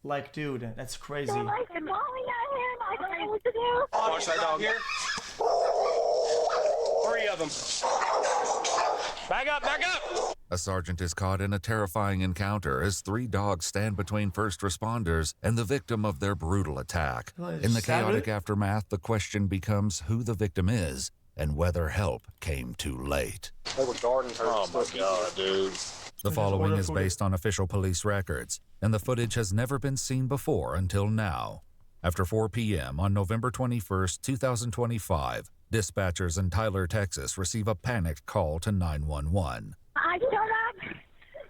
Like, dude, that's crazy. They're like calling at him. I don't know what to do. Watch that dog here. 3 of them. Back up, back up! A sergeant is caught in a terrifying encounter as 3 dogs stand between first responders and the victim of their brutal attack. In the chaotic aftermath, the question becomes who the victim is and whether help came too late. They were guarding her. Oh my God, dude. The following is based on official police records, and the footage has never been seen before until now. After 4 p.m. on November 21st, 2025, dispatchers in Tyler, Texas receive a panicked call to 911. I showed up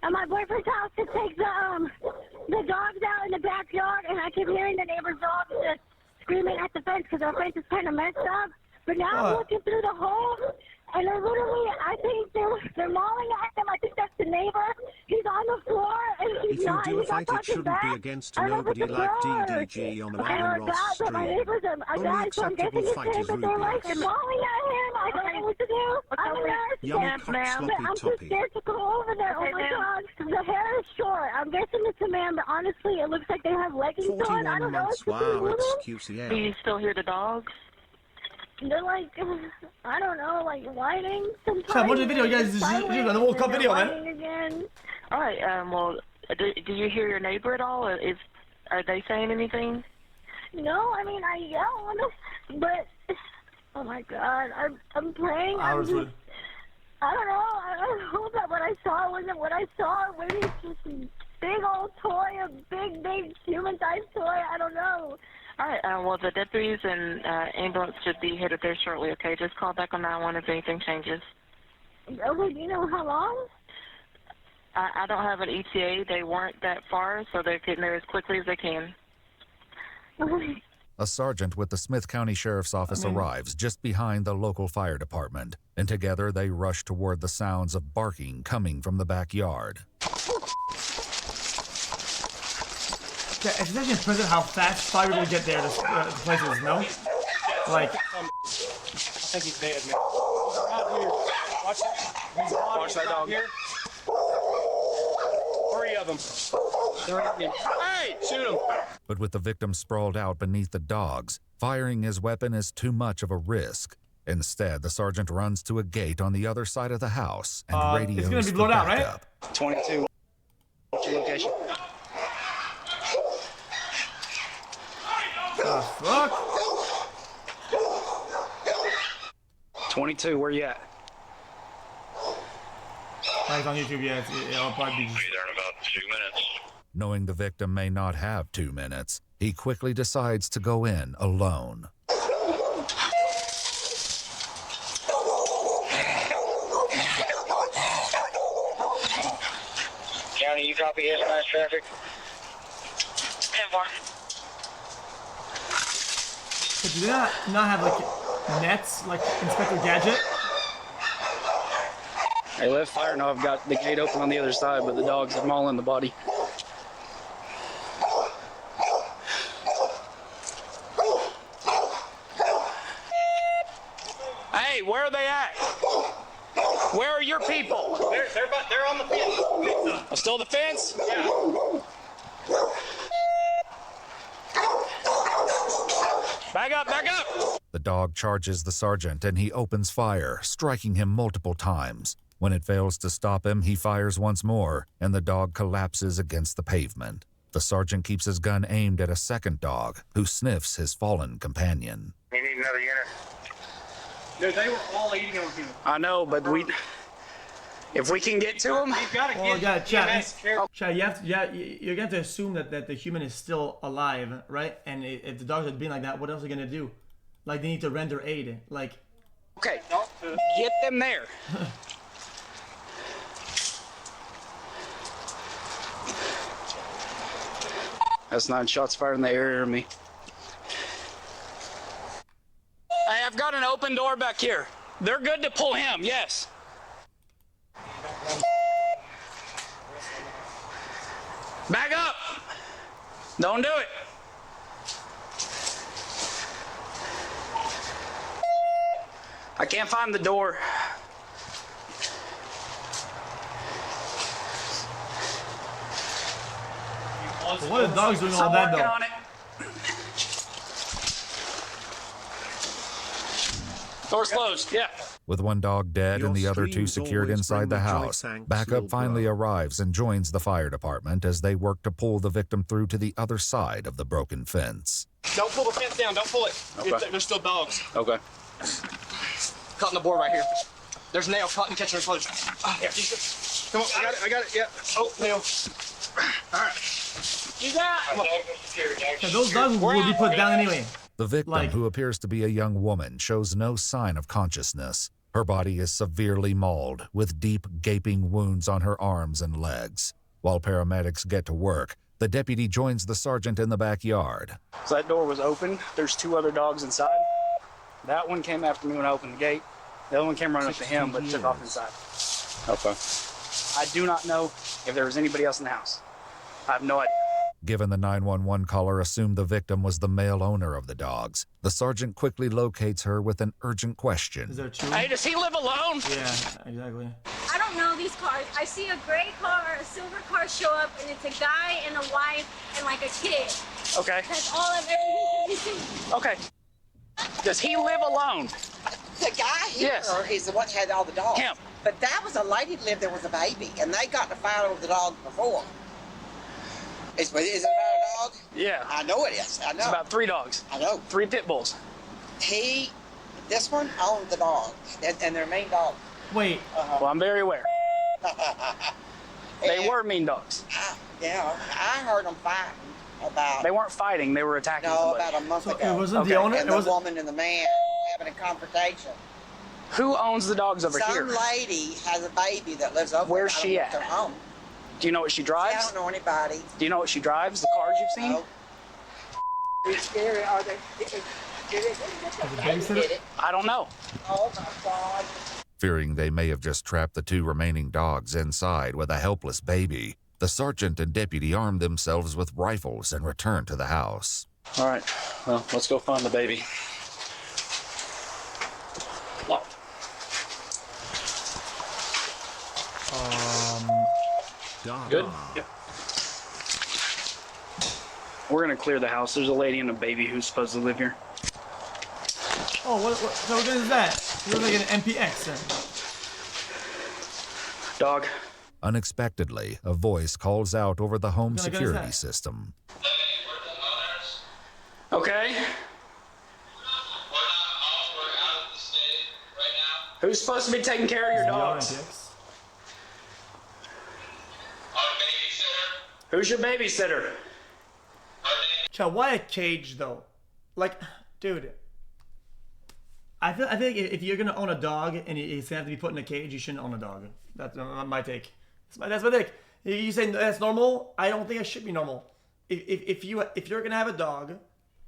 at my boyfriend's house to take the dogs out in the backyard, and I keep hearing the neighbor's dogs just screaming at the fence because our fence is kind of messed up. But now I'm looking through the hole, and they're literally, I think they're mauling at him. I think that's the neighbor. He's on the floor, and he's not. If you do a fight, it shouldn't be against nobody like DDG on the Madden Ross stream. Only acceptable fight is They're like mauling at him. I don't know what to do. I'm a nurse. Yummy cock sloppy I'm too toppy. scared to go over there. Oh my God. The hair is short. I'm guessing it's a man, but honestly, it looks like they have leggings on. I 41 don't know. months, wow, xQcL. Do you still hear the dogs? They're like, I don't know, like whining sometimes. Chat, watch the video, guys. This is the World Cup video, man. Again. All right. Well, do you hear your neighbor at all? Are they saying anything? No, I mean I yelled, but oh my God, I'm praying. I don't know. I hope that what I saw wasn't what I saw. Maybe it's just a big old toy, a big human-sized toy. I don't know. All right. Well, the deputies and ambulance should be headed there shortly. Okay. Just call back on 911 if anything changes. Okay. Do you know how long? I don't have an ETA. They weren't that far, so they're getting there as quickly as they can. Okay. A sergeant with the Smith County Sheriff's Office arrives just behind the local fire department, and together they rush toward the sounds of barking coming from the backyard. Yeah, it's actually impressive how fast fire will get there to places, no? Like, I think he's dead, man. Out here. Watch that dog here. 3 of them. Hey, shoot him. But with the victim sprawled out beneath the dogs, firing his weapon is too much of a risk. Instead, the sergeant runs to a gate on the other side of the house and radios it's gonna be for blown out, right? backup. 22. What's your location? Fuck. 22, where you at? It's on YouTube, yeah. It'll probably be. Be there in about 2 minutes. Knowing the victim may not have 2 minutes, he quickly decides to go in alone. County, you copy S9 traffic? But do they not have like nets, like Inspector Gadget? Hey, left fire. No, I've got the gate open on the other side, but the dogs are mauling the body. Hey, where are they at? Where are your people? They're on the fence. Oh, still the fence? Yeah. Back up, back up! The dog charges the sergeant and he opens fire, striking him multiple times. When it fails to stop him, he fires once more, and the dog collapses against the pavement. The sergeant keeps his gun aimed at a second dog, who sniffs his fallen companion. You need another unit? Dude, they were all eating on him. I know, but if we can get to them, Chat, you have to assume that the human is still alive, right? And if the dogs had been like that, what else are they gonna do? Like, they need to render aid. Like, okay, get them there. That's 9 shots fired in the area of me. Hey, I've got an open door back here. They're good to pull him, yes. Back up! Don't do it! I can't find the door. What are the dogs doing all I'm that working though? on it. Door's closed. Yeah. With one dog dead and the other two streams secured always inside the bring me joy, house, thanks, backup little finally bro. arrives and joins the fire department as they work to pull the victim through to the other side of the broken fence. Don't pull the fence down. Don't pull it. Okay. There's still dogs. Okay. Caught in the board right here. There's nail caught and catching her clothes. Yeah. Come on. I got it. Yeah. Oh, nail. All right. You got it. Yeah, those dogs will be put down anyway. The victim, who appears to be a young woman, shows no sign of consciousness. Her body is severely mauled, with deep, gaping wounds on her arms and legs. While paramedics get to work, the deputy joins the sergeant in the backyard. So that door was open. There's two other dogs inside. That one came after me when I opened the gate. The other one came running up to him, but took off inside. Okay. I do not know if there was anybody else in the house. I have no idea. Given the 911 caller assumed the victim was the male owner of the dogs, the sergeant quickly locates her with an urgent question. Is there two? Hey, does he live alone? Yeah, exactly. I don't know these cars. I see a gray car, a silver car show up, and it's a guy and a wife and like a kid. Okay. That's all I've ever seen. Okay. Does he live alone? The guy here is the one that had all the dogs. Him. But that was a lady that lived there with a baby, and they got in a fight over the dog before. Is it about a dog? Yeah. I know it is. I know. It's about 3 dogs. I know. 3 pit bulls. This one owned the dog, and their main dog. Wait. Well, I'm very aware. They were mean dogs. I heard them fighting about. They weren't fighting. They were attacking No, somebody. about a month So ago. it wasn't the owner? And It the was woman and the man having a confrontation. Who owns the dogs over here? Some lady has a baby that lives over Where's there. she I don't know if at? they're home. Do you know what she I drives? don't know anybody. Do you know what she drives? The cars you've seen? No. It's scary. Are they? babysitter? I don't know. Oh my God. Fearing they may have just trapped the 2 remaining dogs inside with a helpless baby, the sergeant and deputy arm themselves with rifles and return to the house. All right. Well, let's go find the baby. Slop. Good? Yep. We're going to clear the house. There's a lady and a baby who's supposed to live here. Oh, so what is that? It looks like an MPX. Dog. Unexpectedly, a voice calls out over the home What kind of gun is security that? system. Okay. Who's supposed to be taking care of your dogs? MPX. Who's your babysitter? Chad, why a cage though? Like, dude. I feel like if you're gonna own a dog and he's gonna have to be put in a cage, you shouldn't own a dog. That's my take. That's my take. You say that's normal? I don't think it should be normal. If you're gonna have a dog,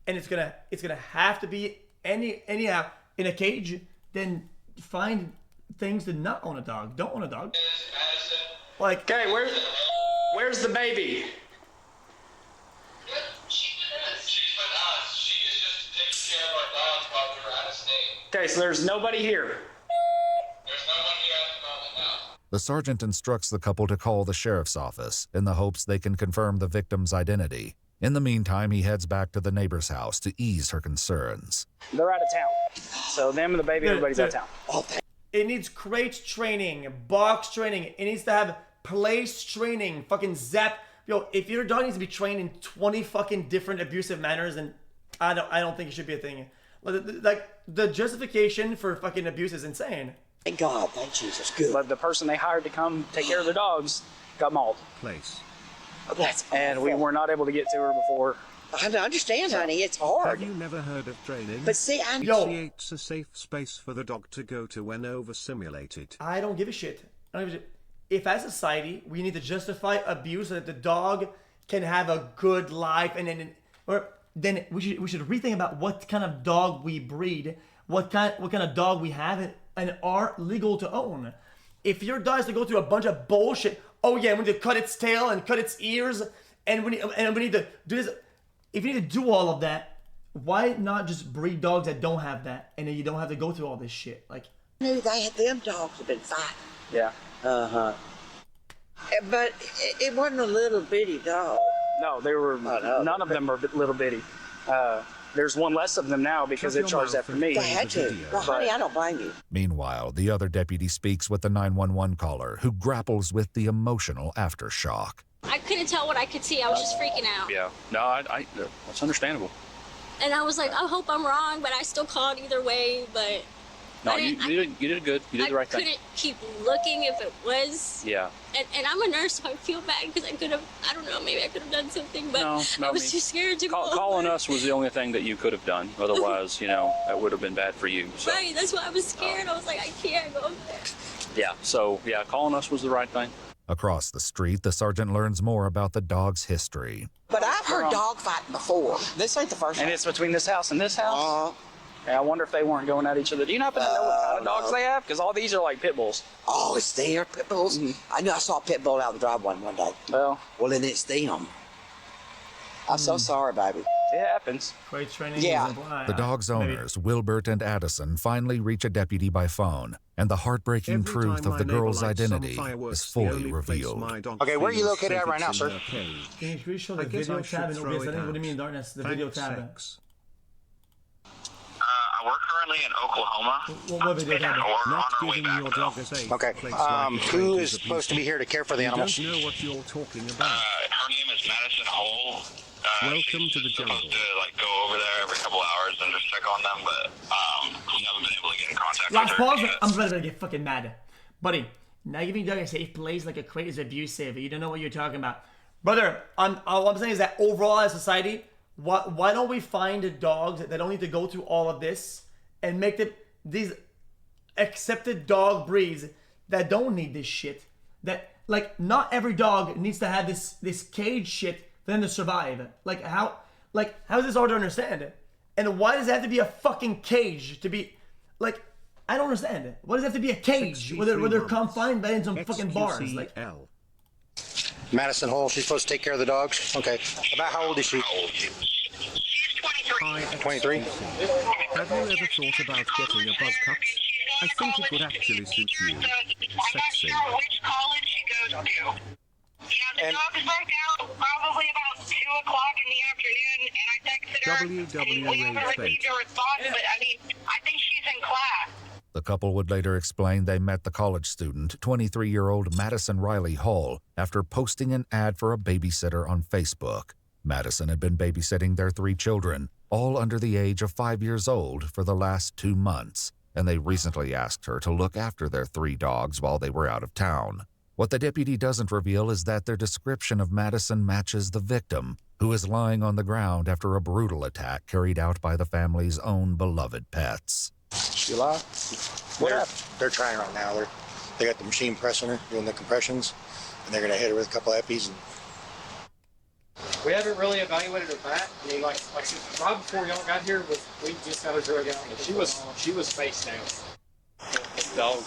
and it's gonna have to be anyhow in a cage, then find things to not own a dog. Don't own a dog. Like, Okay, where's the baby? Okay, so there's nobody here. The sergeant instructs the couple to call the sheriff's office in the hopes they can confirm the victim's identity. In the meantime, he heads back to the neighbor's house to ease her concerns. They're out of town. So them and the baby, everybody's out of town. it needs crate training, box training. It needs to have place training. Fucking zap. Yo, if your dog needs to be trained in 20 fucking different abusive manners, then I don't think it should be a thing. Like the justification for fucking abuse is insane. Thank God, thank Jesus, good. But the person they hired to come take care of their dogs got mauled. Place. Oh, that's And we were not able to get to her before. I understand, honey. It's hard. Have you never heard of training? But see, It creates a safe space for the dog to go to when overstimulated. I don't give a shit. If as a society we need to justify abuse so that the dog can have a good life, and then we should rethink about what kind of dog we breed, what kind of dog we have, and are legal to own. If your dog has to go through a bunch of bullshit, oh yeah, we need to cut its tail and cut its ears, and we need to do this. If you need to do all of that, why not just breed dogs that don't have that, and then you don't have to go through all this shit? Like, I knew them dogs have been fighting. Yeah. But it wasn't a little bitty dog. No, they were. None of them are little bitty. There's one less of them now because it charged after me. They had to. Well, honey, I don't blame you. Meanwhile, the other deputy speaks with the 911 caller, who grapples with the emotional aftershock. I couldn't tell what I could see. I was just freaking out. Yeah. No, that's understandable. And I was like, I hope I'm wrong, but I still called either way. But No, you did good. You did the right thing. I couldn't keep looking if it was. Yeah. And I'm a nurse, so I feel bad because I could have, I don't know, maybe I could have done something, but I was too scared to go. Calling us was the only thing that you could have done. Otherwise, that would have been bad for you. So. Right, that's why I was scared. I was like, I can't go there. Yeah, so, calling us was the right thing. Across the street, the sergeant learns more about the dog's history. But I've heard dog fighting before. This ain't the first one. And it's between this house and this house? Yeah, I wonder if they weren't going at each other. Do you happen to know what kind of dogs they have? Because all these are like pit bulls. Oh, it's there, pit bulls? I knew I saw a pit bull out the driveway one day. Well, then it's them. I'm so sorry, baby. It happens. Great training. Yeah. The dog's owners, Wilbert and Addison, finally reach a deputy by phone, and the heartbreaking truth of the girl's identity is fully revealed. Okay, where are you located at right now, sir? Can you please show the video tab in OBS? What do you mean darkness? The video tab. I work currently in Oklahoma. What video tab? Not giving your dog a say. Okay, who is supposed to be here to care for the animals? You don't know what you're talking about. Her name is Madison Hole. Welcome to the jungle. Supposed to go over there every couple hours and just check on them, but we haven't been able to get in contact with Last her pause. yet. I'm ready to get fucking mad, buddy. Now giving dog a safe place like a crate is abusive. You don't know what you're talking about, brother. All I'm saying is that overall as a society, why don't we find dogs that don't need to go through all of this and make them these accepted dog breeds that don't need this shit? That like not every dog needs to have this cage shit for them to survive. How is this hard to understand? And why does it have to be a fucking cage to be like? I don't understand it. Why does it have to be a cage where they're confined by in some fucking bars? Like Madison Hole, she's supposed to take care of the dogs? Okay. About how old is she? She's 23. 23? Have you ever thought about getting a buzz cut? I think it would actually suit you. Sexy. Which college she goes to. Yeah, the dog broke out probably about 2 o'clock in the afternoon, and I texted her. We haven't received a response, but I think she's in class. The couple would later explain they met the college student, 23-year-old Madison Riley Hall, after posting an ad for a babysitter on Facebook. Madison had been babysitting their 3 children, all under the age of 5 years old, for the last 2 months, and they recently asked her to look after their 3 dogs while they were out of town. What the deputy doesn't reveal is that their description of Madison matches the victim, who is lying on the ground after a brutal attack carried out by the family's own beloved pets. She alive? They're trying right now. They got the machine pressing her, doing the compressions, and they're going to hit her with a couple epis. We haven't really evaluated her back. Like right before y'all got here, we just got her drug out. She was face down. Dog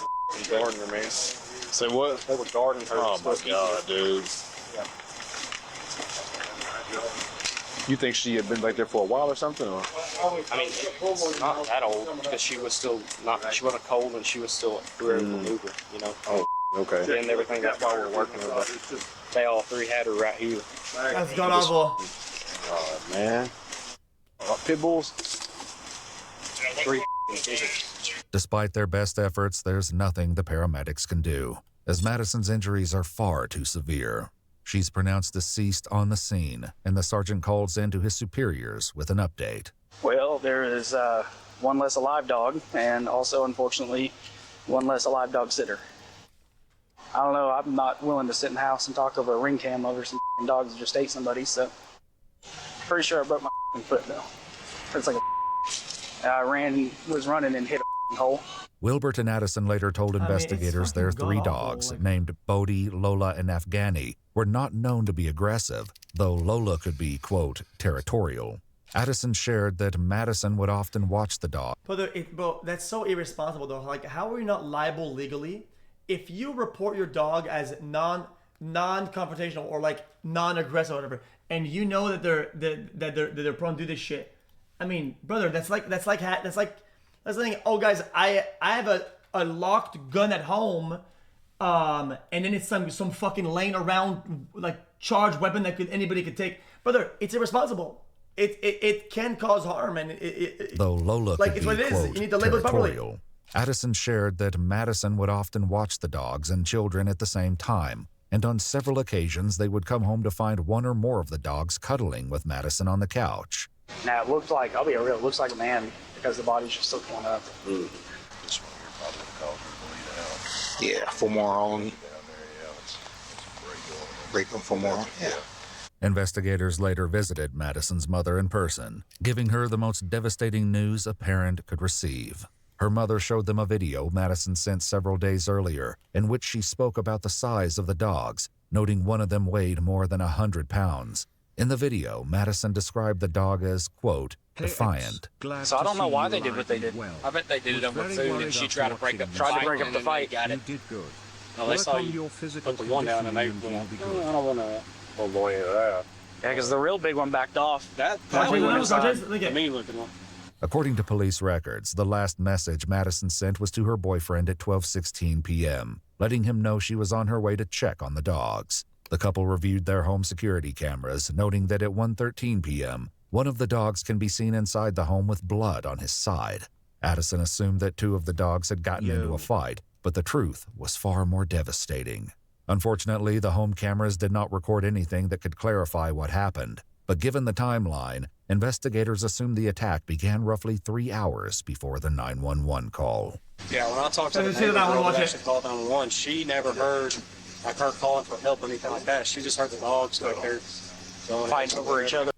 guarding her, man. Say what? They were guarding her. Oh my god, dude. Yeah. You think she had been back there for a while or something? Or? Not that old because she wasn't cold and she was still able to move her, Oh, okay. And everything. That's why we're working her. But they all 3 had her right here. That's god awful. Oh man. Pit bulls. 3. Despite their best efforts, there's nothing the paramedics can do, as Madison's injuries are far too severe. She's pronounced deceased on the scene, and the sergeant calls in to his superiors with an update. Well, there is one less alive dog, and also, unfortunately, one less alive dog sitter. I don't know, I'm not willing to sit in the house and talk over a ring cam over some dogs that just ate somebody, so pretty sure I broke my foot, though. It's like was running and hit a hole. Wilbert and Addison later told investigators their 3 dogs, named Bodhi, Lola, and Afghani, were not known to be aggressive, though Lola could be, quote, territorial. Addison shared that Madison would often watch the dog. Bro, that's so irresponsible, though. Like, how are you not liable legally if you report your dog as non-confrontational or like non-aggressive or whatever, and you know that they're prone to do this shit? I mean, brother, that's like saying, oh guys, I have a locked gun at home, and then it's some fucking laying around like charged weapon that anybody could take. Brother, it's irresponsible. It can cause harm, and though Lola like could it's be, what it is. quote, You need to label it properly. territorial, Addison shared that Madison would often watch the dogs and children at the same time, and on several occasions they would come home to find one or more of the dogs cuddling with Madison on the couch. Now it looked like, I'll be real, it looks like a man because the body's just still going up. This one here probably caused her to bleed out. Yeah, 4 more on. Break them 4 more. Yeah. Investigators later visited Madison's mother in person, giving her the most devastating news a parent could receive. Her mother showed them a video Madison sent several days earlier, in which she spoke about the size of the dogs, noting one of them weighed more than 100 pounds. In the video, Madison described the dog as, quote, defiant. So I don't know why they did what they did. I bet they did it over food, and she tried to break up the fight. Got it. No, they saw you put the one down, and they went, I don't want to. Oh boy, that. Yeah, because the real big one backed off. That one went inside. The mean looking one. According to police records, the last message Madison sent was to her boyfriend at 12:16 p.m., letting him know she was on her way to check on the dogs. The couple reviewed their home security cameras, noting that at 1:13 p.m., one of the dogs can be seen inside the home with blood on his side. Addison assumed that 2 of the dogs had gotten into a fight, but the truth was far more devastating. Unfortunately, the home cameras did not record anything that could clarify what happened. But given the timeline, investigators assumed the attack began roughly 3 hours before the 911 call. Yeah, when I talked to the neighbor girl that actually called 911, she never heard like her calling for help or anything like that. She just heard the dogs go there fighting over each other.